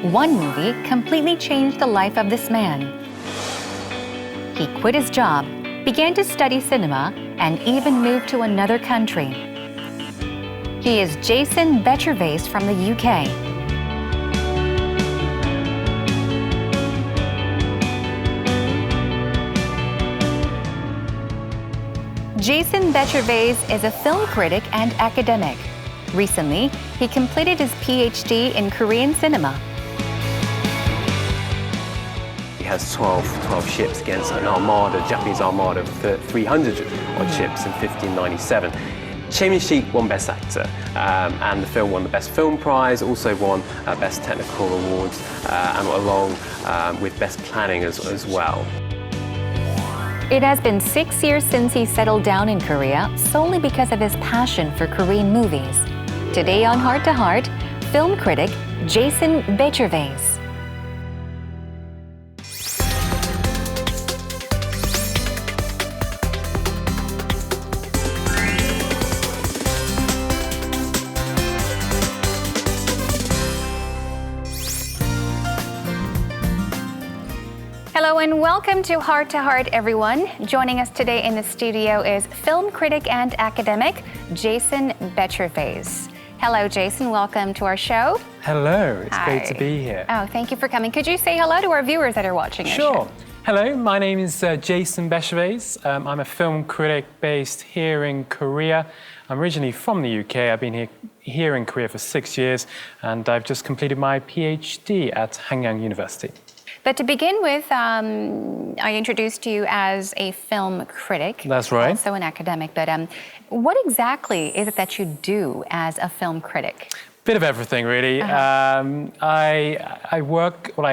one movie completely changed the life of this man. He quit his job, began to study cinema, and even moved to another country. He is Jason Bechervaise from the UK. Jason Bechervaise is a film critic and academic. Recently, he completed his PhD in Korean cinema. He has 12 ships against an armada, Japanese armada of 300 odd ships in 1597. Chae won Best Actor, and the film won the Best Film Prize, also won Best Technical Awards, and along with Best Planning as well. It has been 6 years since he settled down in Korea solely because of his passion for Korean movies. Today on Heart to Heart, film critic Jason Bechervaise. Hello and welcome to Heart, everyone. Joining us today in the studio is film critic and academic Jason Bechervaise. Hello, Jason. Welcome to our show. Hello. It's Hi. great to be here. Oh, thank you for coming. Could you say hello to our viewers that are watching our show? Sure. Hello, my name is Jason Bechervaise. I'm a film critic based here in Korea. I'm originally from the UK. I've been here in Korea for 6 years, and I've just completed my PhD at Hanyang University. But to begin with, I introduced you as a film critic. That's right. Also an academic. But what exactly is it that you do as a film critic? Bit of everything, really. I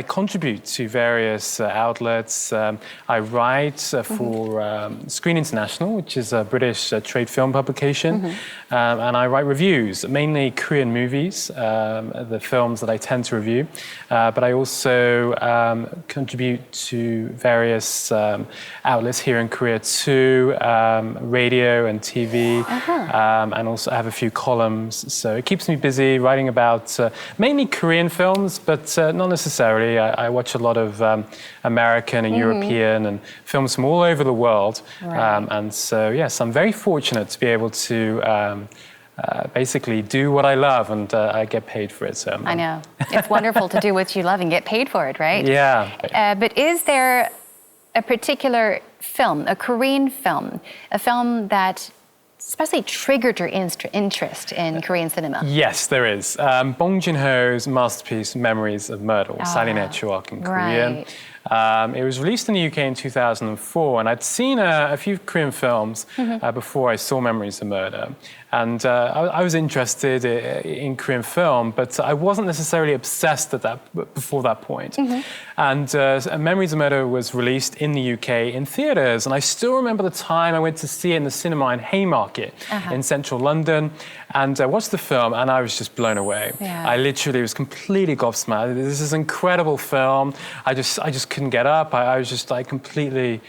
contribute to various outlets. I write for Screen International, which is a British trade film publication, and I write reviews, mainly Korean movies, the films that I tend to review. But I also contribute to various outlets here in Korea too, radio and TV, and also I have a few columns. So it keeps me busy writing about mainly Korean films, but not necessarily. I watch a lot of American and European and films from all over the world. Right. And so, yes, I'm very fortunate to be able to basically do what I love, and I get paid for it. So I know. It's wonderful to do what you love and get paid for it, right? Yeah. But is there a particular film, a Korean film, a film that especially triggered your interest in Korean cinema? Yes, there is. Bong Joon-ho's masterpiece, Memories of Murder, or Salinachoak in Korean. Right. It was released in the UK in 2004, and I'd seen a few Korean films before I saw Memories of Murder. And I was interested in Korean film, but I wasn't necessarily obsessed before that point. And Memories of Murder was released in the UK in theatres, and I still remember the time I went to see it in the cinema in Haymarket in central London, and I watched the film, and I was just blown away. Yeah. I literally was completely gobsmacked. This is an incredible film. I just couldn't get up. I was just like completely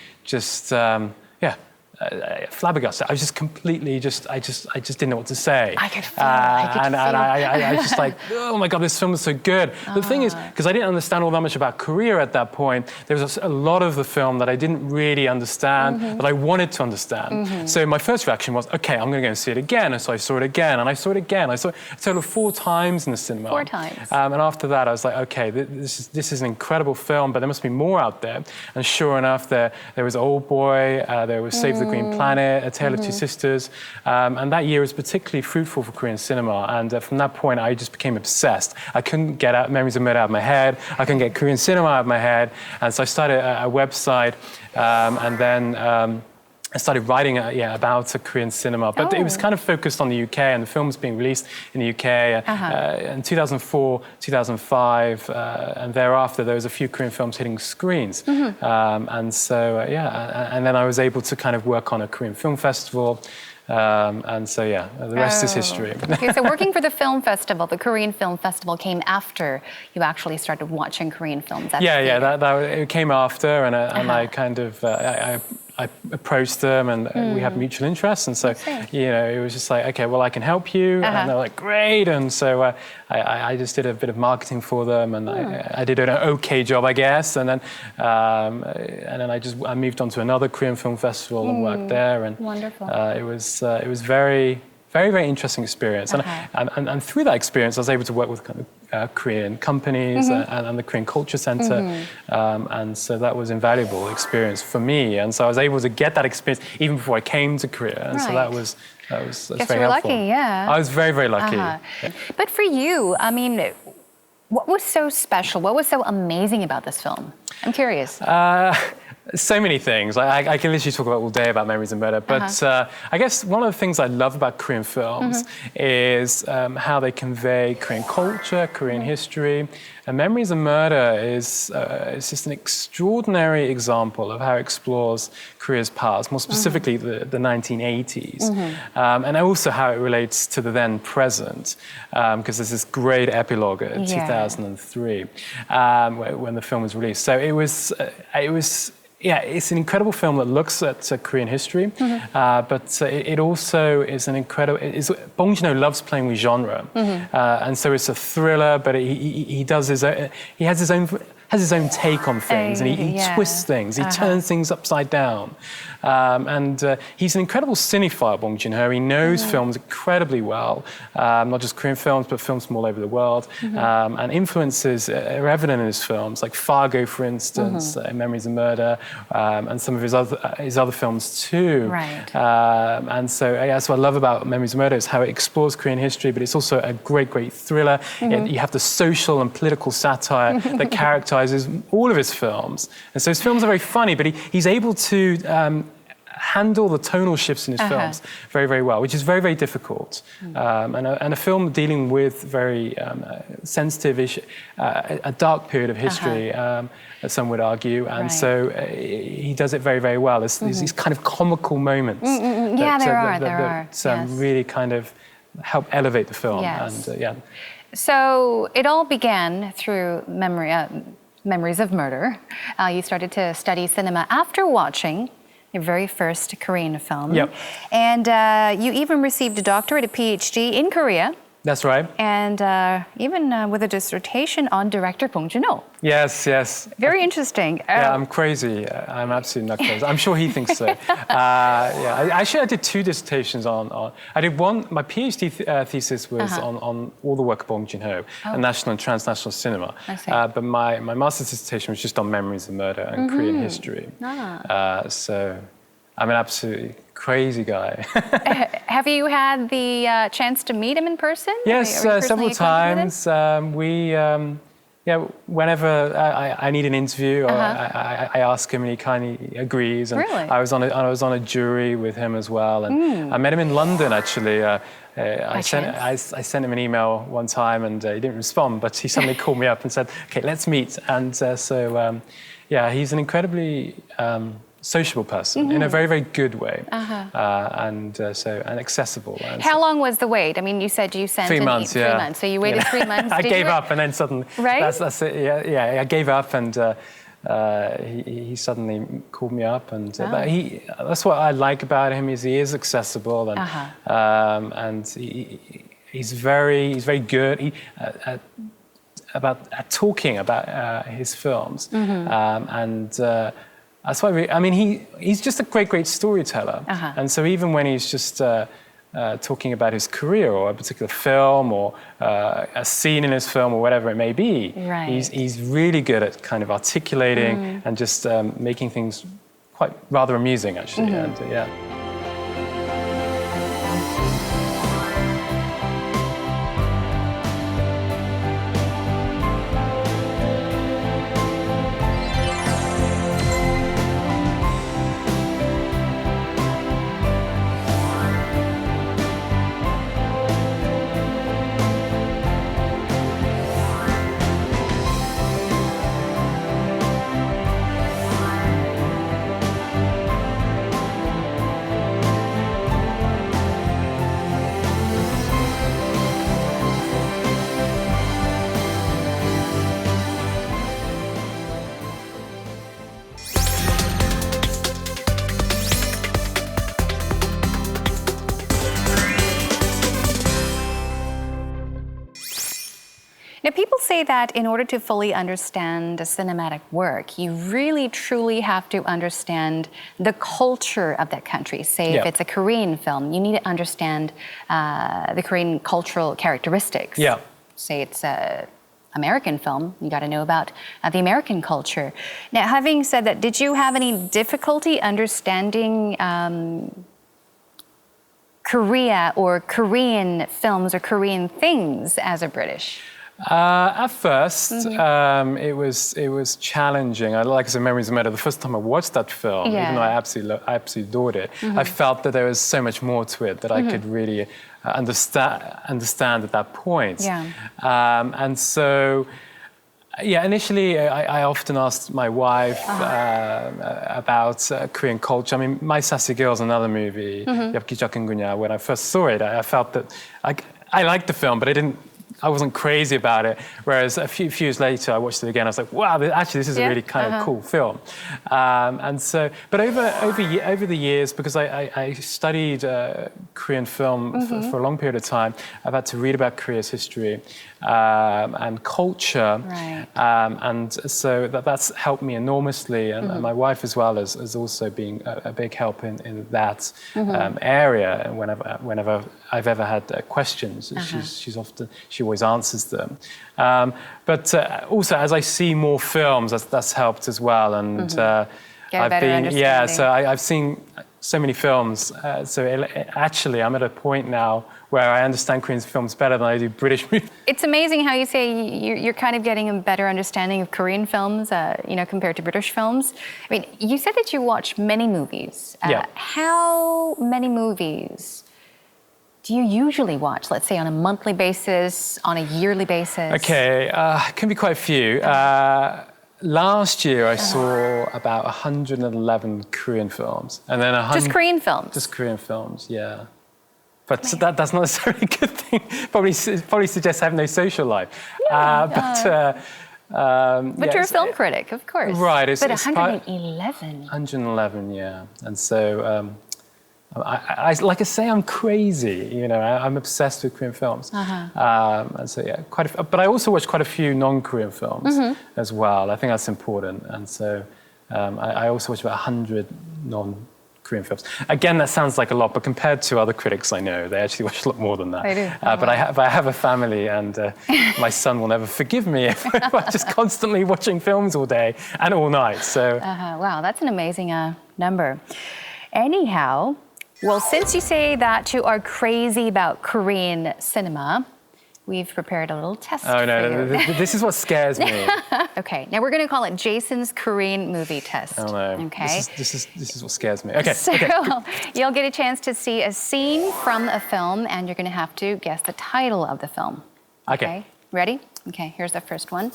flabbergasted. I was just completely I just didn't know what to say. I could feel it. I was just like, oh my God, this film is so good. The thing is, because I didn't understand all that much about Korea at that point, there was a lot of the film that I didn't really understand, that I wanted to understand. So my first reaction was, okay, I'm going to go and see it again. And so I saw it again, and I saw it again. I saw it a total of 4 times in the cinema. 4 times. And after that, I was like, okay, this is an incredible film, but there must be more out there. And sure enough, there was Old Boy, there was Save the Green Planet, A Tale of Two Sisters, and that year was particularly fruitful for Korean cinema. And from that point, I just became obsessed. I couldn't get Memories of Murder out of my head. I couldn't get Korean cinema out of my head. And so I started a website, and then I started writing about Korean cinema, but it was kind of focused on the UK, and the film was being released in the UK in 2004, 2005, and thereafter there was a few Korean films hitting screens. And so, and then I was able to kind of work on a Korean film festival. And so, the rest is history. Okay, so working for the film festival, the Korean Film Festival came after you actually started watching Korean films. It came after, and I kind of I I approached them and we had mutual interests, and so it was just like, okay, well, I can help you, and they're like, great, and so I just did a bit of marketing for them, and I did an okay job, I guess, and then I moved on to another Korean film festival and worked there, and wonderful. It was very, very interesting experience, and through that experience, I was able to work with kind of Korean companies and the Korean Culture Center, and so that was invaluable experience for me, and so I was able to get that experience even before I came to Korea, and so that's Guess very you're helpful. lucky, yeah. I was very, very lucky. But for you, I mean, what was so special? What was so amazing about this film? I'm curious. So many things. I can literally talk about all day about Memories of Murder, but I guess one of the things I love about Korean films is how they convey Korean culture, Korean history. And Memories of Murder is just an extraordinary example of how it explores Korea's past, more specifically the 1980s, and also how it relates to the then present, because there's this great epilogue in 2003 when the film was released. So it was. Yeah, it's an incredible film that looks at Korean history, but it also is an incredible. Bong Joon-ho loves playing with genre, and so it's a thriller. But he has his own take on things, and he twists things, he turns things upside down, and he's an incredible cinephile. Bong Joon-ho, he knows films incredibly well, not just Korean films, but films from all over the world, and influences are evident in his films, like Fargo, for instance, Memories of Murder, and some of his other films too. Right. And so that's what I love about Memories of Murder is how it explores Korean history, but it's also a great thriller. You have the social and political satire that characterizes all of his films. And so his films are very funny, but he's able to handle the tonal shifts in his films very, very well, which is very, very difficult. And a film dealing with very sensitive issue, a dark period of history, as some would argue. And so he does it very, very well. There's these kind of comical moments. That really kind of help elevate the film. Yes. And So it all began through Memories of Murder. You started to study cinema after watching your very first Korean film. Yep. And you even received a doctorate, a PhD in Korea. That's right. And even with a dissertation on director Bong Joon-ho. Yes. Very interesting. Yeah, I'm crazy. I'm absolutely not crazy. I'm sure he thinks so. Actually, I did two dissertations on. I did one. My PhD thesis was on all the work of Bong Joon-ho and national and transnational cinema. I see. But my master's dissertation was just on Memories of Murder and Korean history. So I'm an absolutely crazy guy. Have you had the chance to meet him in person? Yes, several times. Whenever I need an interview, I ask him and he kindly agrees. And really? I was on a jury with him as well, and I met him in London actually. I sent him an email one time and he didn't respond, but he suddenly called me up and said, "Okay, let's meet." And he's an incredibly sociable person in a very, very good way, and accessible. And How long was the wait? I mean, you said you sent 3 months. 3 months, so you waited 3 months. I gave up, and then suddenly, right? That's it. Yeah. I gave up, and he suddenly called me up, and but that's what I like about him is he is accessible, and he's very good at talking about his films, and. That's why he's just a great storyteller, and so even when he's just talking about his career or a particular film or a scene in his film or whatever it may be, he's really good at kind of articulating and just making things quite rather amusing actually, and Now, people say that in order to fully understand a cinematic work, you really truly have to understand the culture of that country. Say, if it's a Korean film, you need to understand the Korean cultural characteristics. Yeah. Say it's a American film, you got to know about the American culture. Now, having said that, did you have any difficulty understanding Korea or Korean films or Korean things as a British? At first, it was challenging. Like I said, Memories of Murder, the first time I watched that film, even though I absolutely adored it, I felt that there was so much more to it that I could really understand at that point. Yeah. And so, initially I often asked my wife about Korean culture. I mean, My Sassy Girl is another movie, when I first saw it, I felt that I liked the film, but I wasn't crazy about it. Whereas a few years later, I watched it again. I was like, wow, actually, this is a really kind of cool film. And so, but over the years, because I studied Korean film for a long period of time, I've had to read about Korea's history and culture. Right. And so that's helped me enormously. And my wife as well has also been a big help in that area. And whenever I've ever had questions, she always answers them. But also, as I see more films, that's helped as well. And I've seen so many films. Actually, I'm at a point now where I understand Korean films better than I do British movies. It's amazing how you say you're kind of getting a better understanding of Korean films, compared to British films. I mean, you said that you watch many movies. How many movies do you usually watch, let's say on a monthly basis, on a yearly basis? Okay, it can be quite a few. Last year I saw about 111 Korean films. And then Just Korean films? Just Korean films, yeah. But that's not necessarily a good thing. Probably suggests I have no social life. But you're a film critic, of course. Right. But 111? 111, yeah. And so, like I say, I'm crazy. I'm obsessed with Korean films. And so, but I also watch quite a few non-Korean films as well. I think that's important. And so, I also watch about 100 non-Korean films. Again, that sounds like a lot, but compared to other critics I know, they actually watch a lot more than that. They do. But I have a family, and my son will never forgive me if I'm just constantly watching films all day and all night. So, wow, that's an amazing number. Anyhow. Well, since you say that you are crazy about Korean cinema, we've prepared a little test for you. This is what scares me. Okay, now we're going to call it Jason's Korean movie test. Oh no, okay. This is what scares me. Okay. So you'll get a chance to see a scene from a film, and you're going to have to guess the title of the film. Okay. Ready? Okay, here's the first one.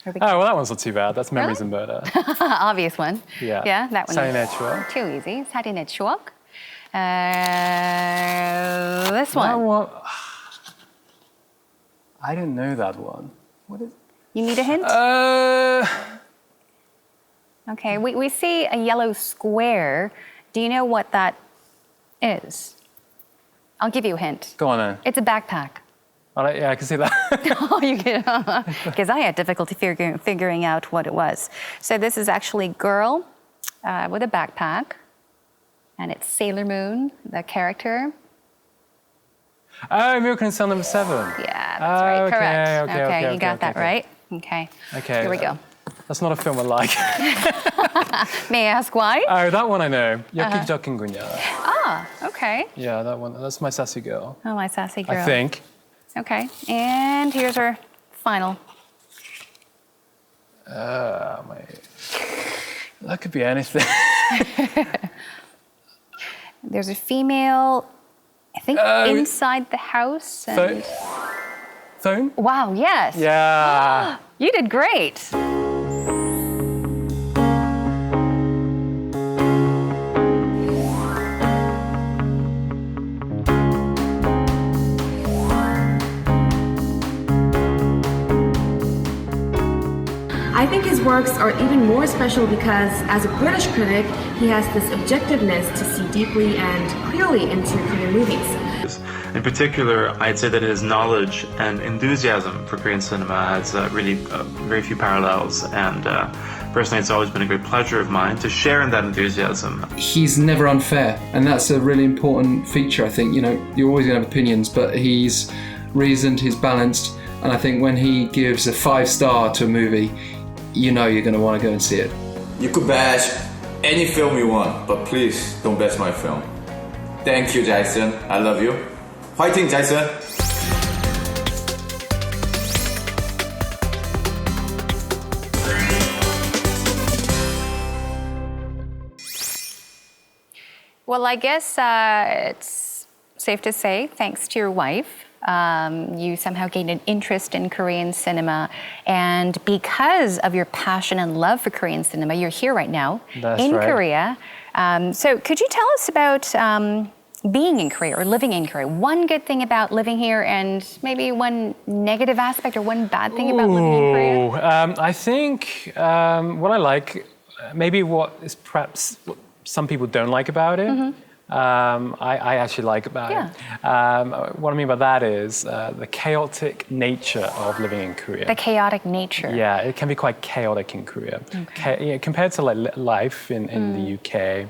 Oh, well, that one's not too bad. That's Memories of Murder. Obvious one. Yeah, that one. 살인의 추억. Too easy. 살인의 추억. This one. That one. I didn't know that one. What is? You need a hint? Okay, we see a yellow square. Do you know what that is? I'll give you a hint. Go on then. It's a backpack. Yeah, I can see that. Oh, you can, because I had difficulty figuring out what it was. So this is actually a girl with a backpack, and it's Sailor Moon, the character. Oh, American Cell number 7. Yeah, that's right. Correct. Okay, you got that right. Okay. Here we go. That's not a film I like. May I ask why? Oh, that one I know. 여기저기군요. Ah, okay. Yeah, that one. That's My Sassy Girl. Oh, My Sassy Girl. I think. Okay, and here's our final. That could be anything. There's a female, I think, inside the house. And... Phone? Wow, yes. Yeah. You did great. I think his works are even more special because, as a British critic, he has this objectiveness to see deeply and clearly into Korean movies. In particular, I'd say that his knowledge and enthusiasm for Korean cinema has really very few parallels, and personally it's always been a great pleasure of mine to share in that enthusiasm. He's never unfair, and that's a really important feature, I think. You know, you're always going to have opinions, but he's reasoned, he's balanced, and I think when he gives a 5-star to a movie, you know you're going to want to go and see it. You could bash any film you want, but please don't bash my film. Thank you, Jason. I love you. Fighting, Jason. Well, I guess it's safe to say, thanks to your wife, you somehow gained an interest in Korean cinema. And because of your passion and love for Korean cinema, you're here right now in Korea. So could you tell us about being in Korea or living in Korea? One good thing about living here and maybe one negative aspect or one bad thing about living in Korea? I think what I like, maybe what is perhaps what some people don't like about it, I actually like about it. What I mean by that is the chaotic nature of living in Korea. The chaotic nature. Yeah, it can be quite chaotic in Korea. Compared to like life in the UK,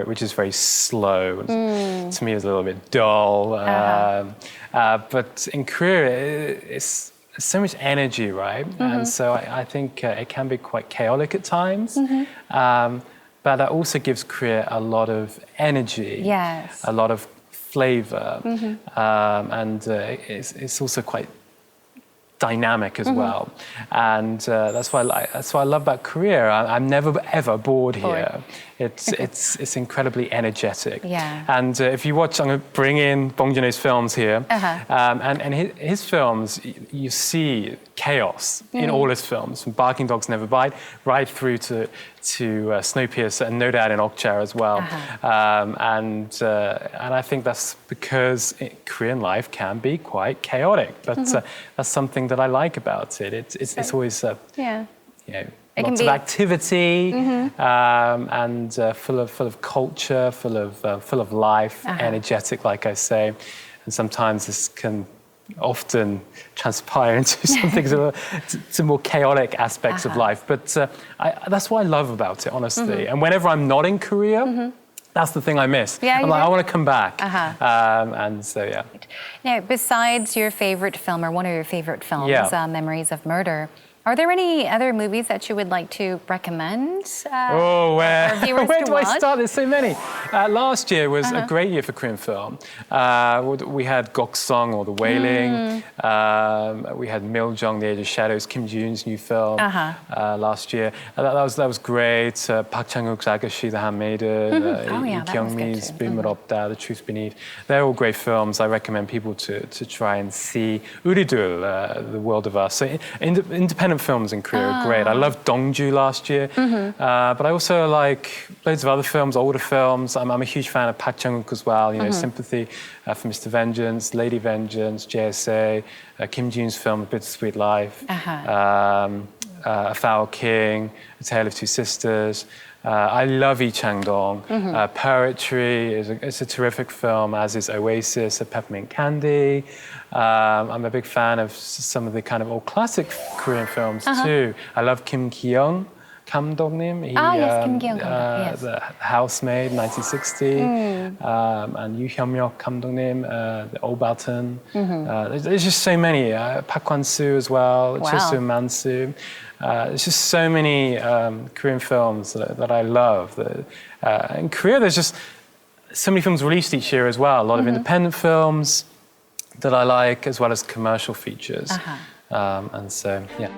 which is very slow. To me, it's a little bit dull. But in Korea, it's so much energy, right? And so I think it can be quite chaotic at times. But that also gives Korea a lot of energy, a lot of flavor, and it's also quite dynamic as well. And that's what I love about Korea. I'm never ever bored here. It's incredibly energetic. And if you watch, I'm going to bring in Bong Joon-ho's films here, and his films, you see chaos in all his films, from Barking Dogs Never Bite right through to Snowpiercer and no doubt in Okja as well. And I think that's because Korean life can be quite chaotic, but that's something that I like about it. It's always lots of activity and full of culture, full of life, energetic, like I say. And sometimes this can often transpire into something to more chaotic aspects of life. But that's what I love about it, honestly. And whenever I'm not in Korea, that's the thing I miss. I'm like, I want to come back. And so, yeah. Now, besides your favorite film or one of your favorite films, Memories of Murder, are there any other movies that you would like to recommend? Where do I start? There's so many. Last year was a great year for Korean film. We had Goksong or The Wailing. We had Miljong, The Age of Shadows, Kim Ji-yoon's new film last year. That was great. Park Chang-wook's Agashi, The Handmaiden, Lee Kyung-mi's Bim을 없다, The Truth Beneath. They're all great films. I recommend people to try and see. 우리들, The World of Us. So independent films in Korea are great. I loved Dongju last year, but I also like loads of other films, older films. I'm a huge fan of Park Chang-wook as well. You know, Sympathy for Mr. Vengeance, Lady Vengeance, JSA, Kim Ji-yoon's film, A Bittersweet Life, A Foul King, A Tale of Two Sisters. I love Lee Chang-dong. Poetry is a terrific film, as is Oasis, A Peppermint Candy. I'm a big fan of some of the kind of old classic Korean films too. I love Kim Ki-young 감독님. Kim Ki-young. The Housemaid, 1960. And Yoo Hyun-myuk 감독님, The Old Barton. There's just so many. Park Kwan-soo as well, Cho Soo-man-soo. There's just so many Korean films that I love. In Korea, there's just so many films released each year as well. A lot of independent films that I like, as well as commercial features. And so, yeah.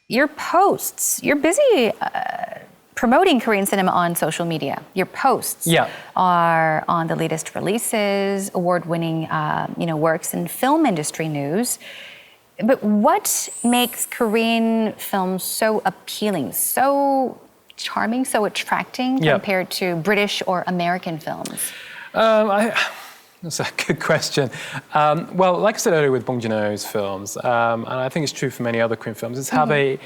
your posts, you're busy promoting Korean cinema on social media. Your posts are on the latest releases, award-winning works in film industry news. But what makes Korean films so appealing, so charming, so attracting compared to British or American films? That's a good question. Well, like I said earlier with Bong Joon-ho's films, and I think it's true for many other Korean films, it's how they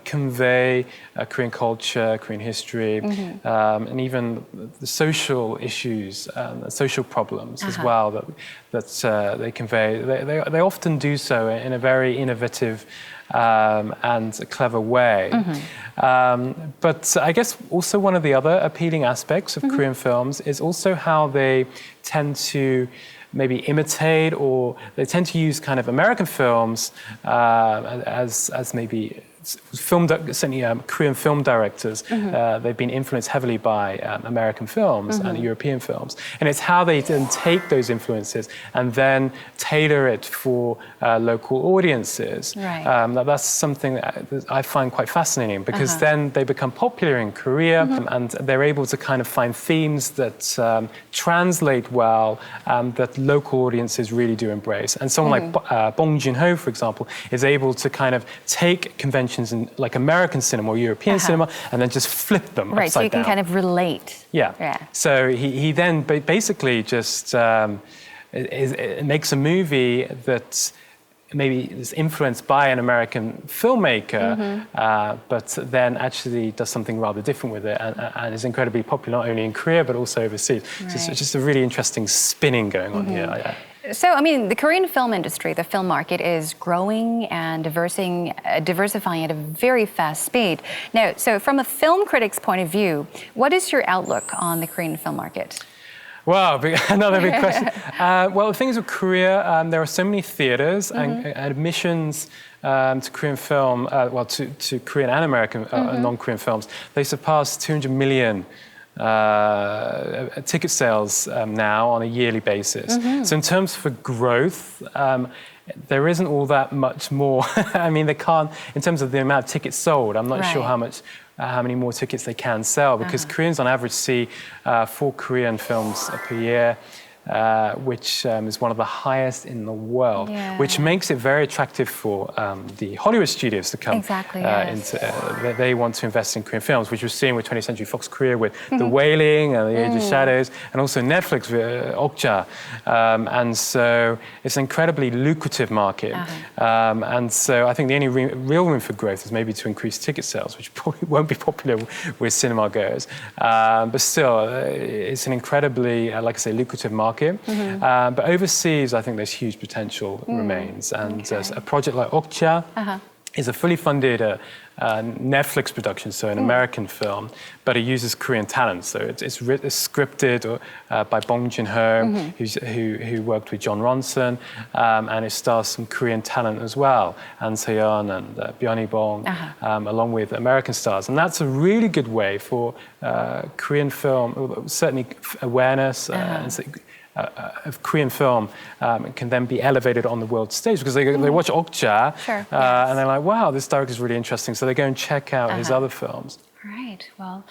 convey Korean culture, Korean history, and even the social issues, social problems as well that they convey. They often do so in a very innovative and a clever way. But I guess also one of the other appealing aspects of Korean films is also how they tend to maybe imitate, or they tend to use kind of American films as maybe certainly Korean film directors, they've been influenced heavily by American films and European films. And it's how they then take those influences and then tailor it for local audiences. Right. That's something that I find quite fascinating, because then they become popular in Korea and they're able to kind of find themes that translate well, that local audiences really do embrace. And someone like Bong Joon-ho, for example, is able to kind of take conventions in like American cinema or European cinema and then just flip them right, upside so you can down. kind of relate. Yeah. So he then basically just makes a movie that maybe is influenced by an American filmmaker, but then actually does something rather different with it and is incredibly popular not only in Korea but also overseas. Right. So it's just a really interesting spinning going on here. So, I mean, the Korean film industry, the film market, is growing and diversifying at a very fast speed. Now, so from a film critic's point of view, what is your outlook on the Korean film market? Wow, another big question. Well, the thing is with Korea, there are so many theaters and admissions to Korean film, to Korean and American non-Korean films, they surpass 200 million ticket sales now on a yearly basis. So in terms for growth, there isn't all that much more. I mean, they can't, in terms of the amount of tickets sold, I'm not sure how many more tickets they can sell, because Koreans on average see 4 Korean films per year, which is one of the highest in the world, which makes it very attractive for the Hollywood studios to come into. They want to invest in Korean films, which we're seeing with 20th Century Fox Korea with The Wailing and The Age of Shadows, and also Netflix with Okja. And so it's an incredibly lucrative market. And so I think the only real room for growth is maybe to increase ticket sales, which probably won't be popular with cinema goers. But still, it's an incredibly, like I say, lucrative market. But overseas, I think there's huge potential remains. And a project like Okja is a fully funded Netflix production, so an American film, but it uses Korean talent. So it's scripted by Bong Joon-ho, who worked with John Ronson, and it stars some Korean talent as well, An Se-yeon and Byung Bong, along with American stars. And that's a really good way for Korean film, certainly awareness of Korean film can then be elevated on the world stage, because they watch Okja and they're like, wow, this director is really interesting. So they go and check out his other films. Right. Well,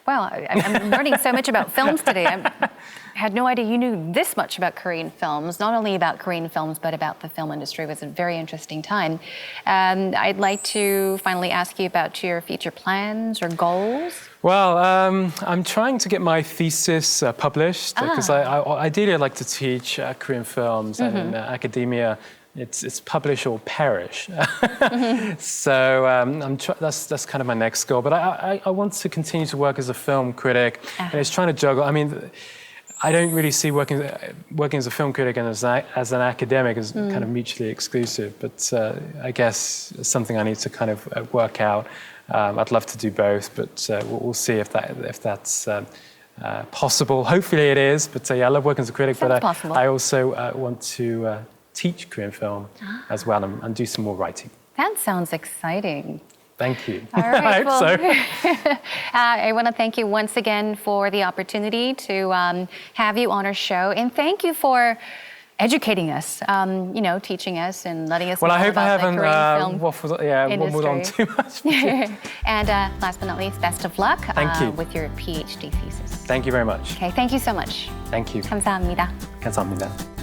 I'm learning so much about films today. I had no idea you knew this much about Korean films, not only about Korean films, but about the film industry. It was a very interesting time. I'd like to finally ask you about your future plans or goals. Well, I'm trying to get my thesis published, because ideally I'd like to teach Korean films, and in academia, it's publish or perish. So that's kind of my next goal. But I want to continue to work as a film critic, and it's trying to juggle. I mean, I don't really see working as a film critic and as an academic as kind of mutually exclusive. But I guess it's something I need to kind of work out. I'd love to do both, but we'll see if that's possible. Hopefully it is. But I love working as a critic, but I also want to teach Korean film as well and do some more writing. That sounds exciting. Thank you. All right, I hope so. I want to thank you once again for the opportunity to have you on our show, and thank you for educating us, teaching us and letting us Well, know I hope I about haven't the Korean film waffled on industry. too much. And last but not least, best of luck Thank you. with your PhD thesis. Thank you very much. Okay, thank you so much. Thank you. 감사합니다. 감사합니다.